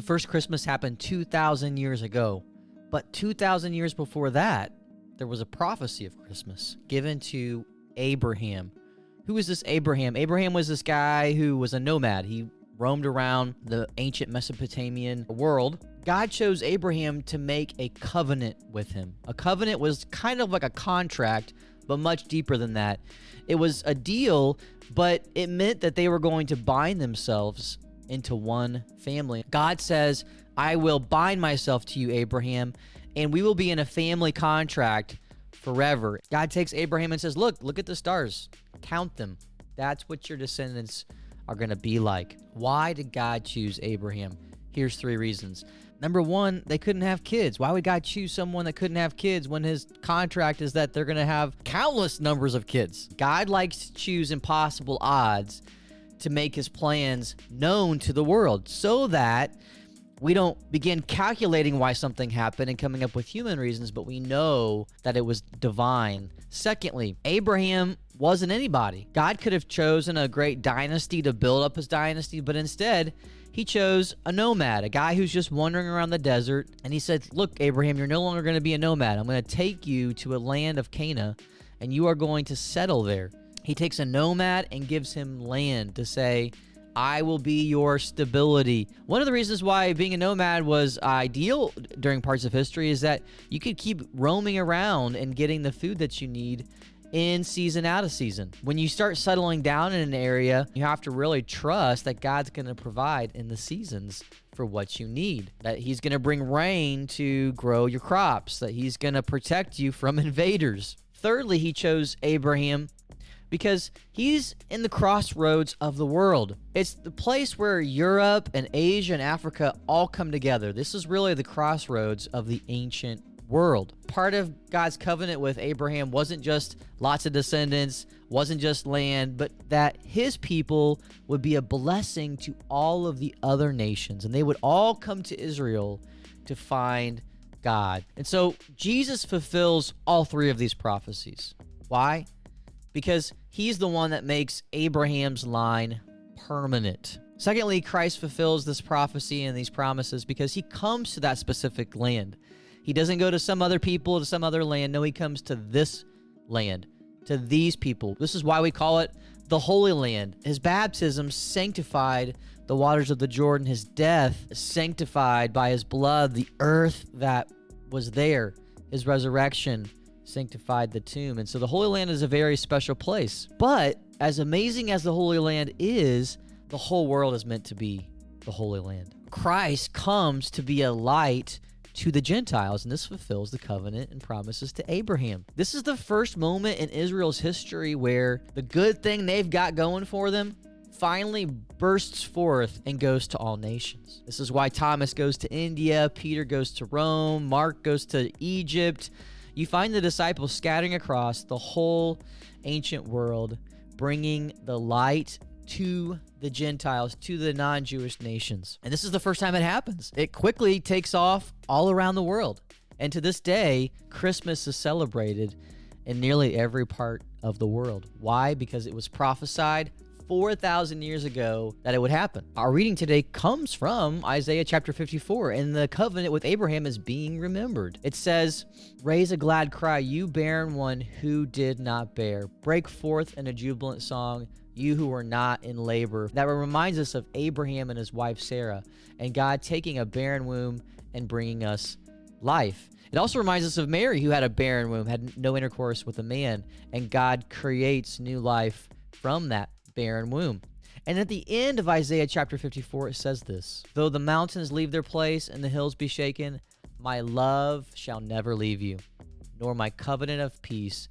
The first Christmas happened 2,000 years ago. But 2,000 years before that, there was a prophecy of Christmas given to Abraham. Who is this Abraham? Abraham was this guy who was a nomad. He roamed around the ancient Mesopotamian world. God chose Abraham to make a covenant with him. A covenant was kind of like a contract, but much deeper than that. It was a deal, but it meant that they were going to bind themselves into one family. God says, I will bind myself to you, Abraham, and we will be in a family contract forever. God takes Abraham and says, look at the stars. Count them. That's what your descendants are going to be like. Why did God choose Abraham? Here's 3 reasons. Number 1, they couldn't have kids. Why would God choose someone that couldn't have kids when his contract is that they're going to have countless numbers of kids? God likes to choose impossible odds to make his plans known to the world so that we don't begin calculating why something happened and coming up with human reasons, but we know that it was divine. Secondly, Abraham wasn't anybody. God could have chosen a great dynasty to build up his dynasty, but instead, he chose a nomad, a guy who's just wandering around the desert. And he said, look, Abraham, you're no longer going to be a nomad. I'm going to take you to a land of Canaan, and you are going to settle there. He takes a nomad and gives him land to say, I will be your stability. One of the reasons why being a nomad was ideal during parts of history is that you could keep roaming around and getting the food that you need in season, out of season. When you start settling down in an area, you have to really trust that God's going to provide in the seasons for what you need, that he's going to bring rain to grow your crops, that he's going to protect you from invaders. Thirdly, he chose Abraham because he's in the crossroads of the world. It's the place where Europe and Asia and Africa all come together. This is really the crossroads of the ancient world. Part of God's covenant with Abraham wasn't just lots of descendants, wasn't just land, but that his people would be a blessing to all of the other nations, and they would all come to Israel to find God. And so Jesus fulfills all 3 of these prophecies. Why? Because he's the one that makes Abraham's line permanent. Secondly, Christ fulfills this prophecy and these promises because he comes to that specific land. He doesn't go to some other people, to some other land. No, he comes to this land, to these people. This is why we call it the Holy Land. His baptism sanctified the waters of the Jordan. His death sanctified by his blood the earth that was there. His resurrection sanctified the tomb. And so the Holy Land is a very special place. But as amazing as the Holy Land is, the whole world is meant to be the Holy Land. Christ comes to be a light to the Gentiles, and this fulfills the covenant and promises to Abraham. This is the first moment in Israel's history where the good thing they've got going for them finally bursts forth and goes to all nations. This is why Thomas goes to India, Peter goes to Rome, Mark goes to Egypt. You find the disciples scattering across the whole ancient world, bringing the light to the Gentiles, to the non-Jewish nations. And this is the first time it happens. It quickly takes off all around the world. And to this day, Christmas is celebrated in nearly every part of the world. Why? Because it was prophesied 4,000 years ago that it would happen. Our reading today comes from Isaiah chapter 54, and the covenant with Abraham is being remembered. It says, raise a glad cry, you barren one who did not bear. Break forth in a jubilant song, you who are not in labor. That reminds us of Abraham and his wife Sarah, and God taking a barren womb and bringing us life. It also reminds us of Mary, who had a barren womb, had no intercourse with a man, and God creates new life from that barren womb. And at the end of Isaiah chapter 54, it says this, though the mountains leave their place and the hills be shaken, my love shall never leave you, nor my covenant of peace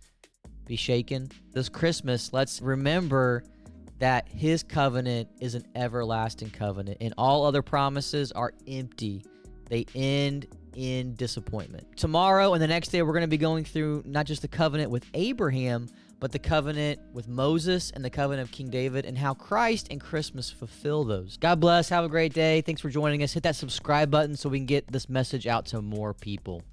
be shaken. This Christmas, let's remember that his covenant is an everlasting covenant, and all other promises are empty. They end in disappointment. Tomorrow and the next day, we're going to be going through not just the covenant with Abraham, but the covenant with Moses and the covenant of King David, and how Christ and Christmas fulfill those. God bless. Have a great day. Thanks for joining us. Hit that subscribe button so we can get this message out to more people.